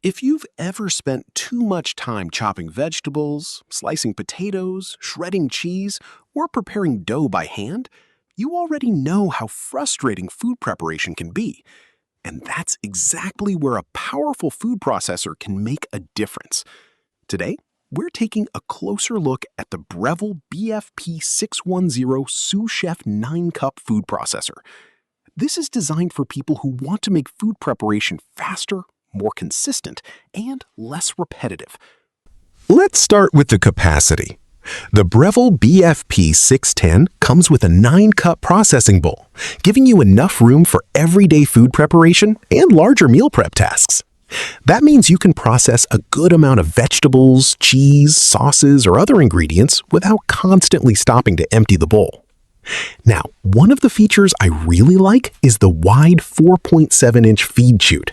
If you've ever spent too much time chopping vegetables, slicing potatoes, shredding cheese, or preparing dough by hand, you already know how frustrating food preparation can be. And that's exactly where a powerful food processor can make a difference. Today, we're taking a closer look at the Breville BFP610 Sous Chef 9-cup food processor. This is designed for people who want to make food preparation faster, more consistent, and less repetitive. Let's start with the capacity. The Breville BFP610 comes with a 9-cup processing bowl, giving you enough room for everyday food preparation and larger meal prep tasks. That means you can process a good amount of vegetables, cheese, sauces, or other ingredients without constantly stopping to empty the bowl. Now, one of the features I really like is the wide 4.7-inch feed chute.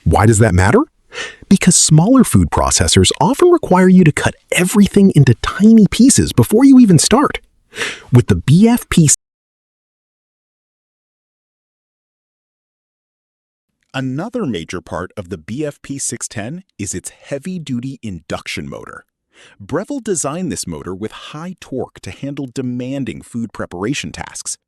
Why does that matter? Because smaller food processors often require you to cut everything into tiny pieces before you even start. With the BFP. Another major part of the BFP610 is its heavy-duty induction motor. Breville designed this motor with high torque to handle demanding food preparation tasks.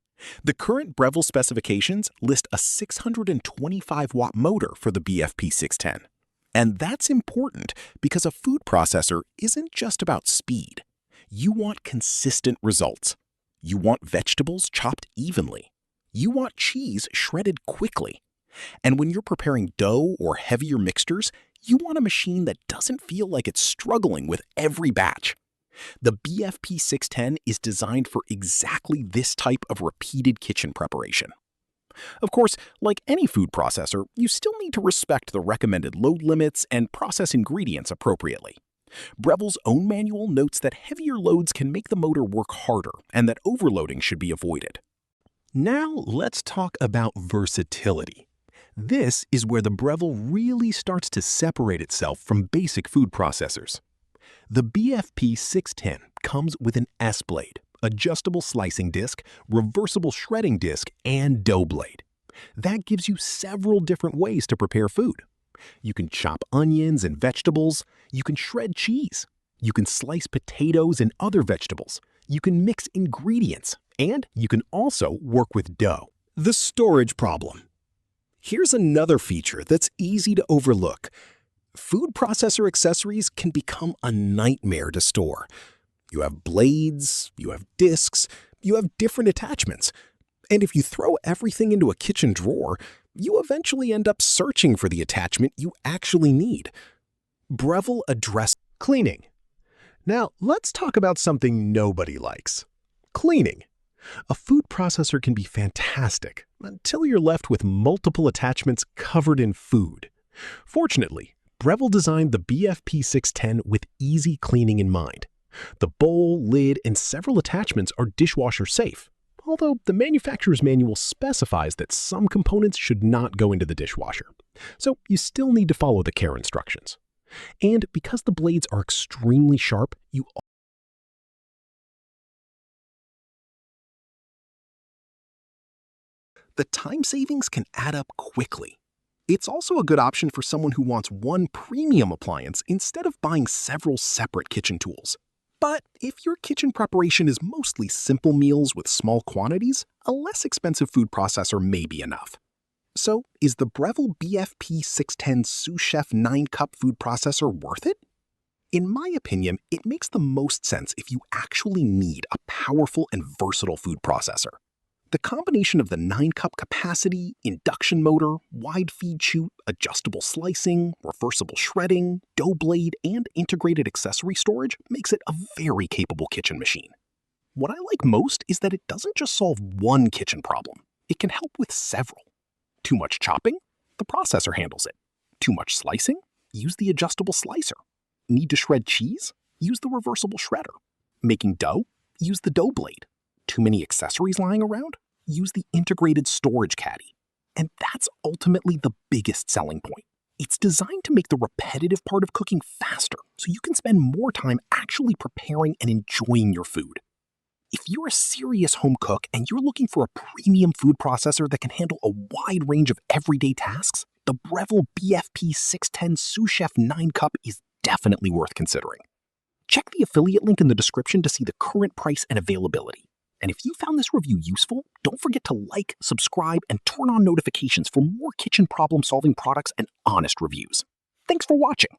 The current Breville specifications list a 625-watt motor for the BFP610. And that's important because a food processor isn't just about speed. You want consistent results. You want vegetables chopped evenly. You want cheese shredded quickly. And when you're preparing dough or heavier mixtures, you want a machine that doesn't feel like it's struggling with every batch. The BFP610 is designed for exactly this type of repeated kitchen preparation. Of course, like any food processor, you still need to respect the recommended load limits and process ingredients appropriately. Breville's own manual notes that heavier loads can make the motor work harder and that overloading should be avoided. Now let's talk about versatility. This is where the Breville really starts to separate itself from basic food processors. The BFP610 comes with an S-blade, adjustable slicing disc, reversible shredding disc, and dough blade. That gives you several different ways to prepare food. You can chop onions and vegetables, you can shred cheese, you can slice potatoes and other vegetables, you can mix ingredients, and you can also work with dough. The storage problem. Here's another feature that's easy to overlook. Food processor accessories can become a nightmare to store. You have blades, you have discs, you have different attachments. And if you throw everything into a kitchen drawer, you eventually end up searching for the attachment you actually need. Breville addressed cleaning. Now, let's talk about something nobody likes: cleaning. A food processor can be fantastic until you're left with multiple attachments covered in food. Fortunately, Breville designed the BFP610 with easy cleaning in mind. The bowl, lid, and several attachments are dishwasher safe, although the manufacturer's manual specifies that some components should not go into the dishwasher. So you still need to follow the care instructions. And because the blades are extremely sharp, the time savings can add up quickly. It's also a good option for someone who wants one premium appliance instead of buying several separate kitchen tools. But if your kitchen preparation is mostly simple meals with small quantities, a less expensive food processor may be enough. So, is the Breville BFP610 Sous Chef 9-cup food processor worth it? In my opinion, it makes the most sense if you actually need a powerful and versatile food processor. The combination of the 9-cup capacity, induction motor, wide feed chute, adjustable slicing, reversible shredding, dough blade, and integrated accessory storage makes it a very capable kitchen machine. What I like most is that it doesn't just solve one kitchen problem. It can help with several. Too much chopping? The processor handles it. Too much slicing? Use the adjustable slicer. Need to shred cheese? Use the reversible shredder. Making dough? Use the dough blade. Too many accessories lying around? Use the integrated storage caddy. And that's ultimately the biggest selling point. It's designed to make the repetitive part of cooking faster, so you can spend more time actually preparing and enjoying your food. If you're a serious home cook and you're looking for a premium food processor that can handle a wide range of everyday tasks, the Breville BFP610 Sous Chef 9 Cup is definitely worth considering. Check the affiliate link in the description to see the current price and availability. And if you found this review useful, don't forget to like, subscribe, and turn on notifications for more kitchen problem-solving products and honest reviews. Thanks for watching.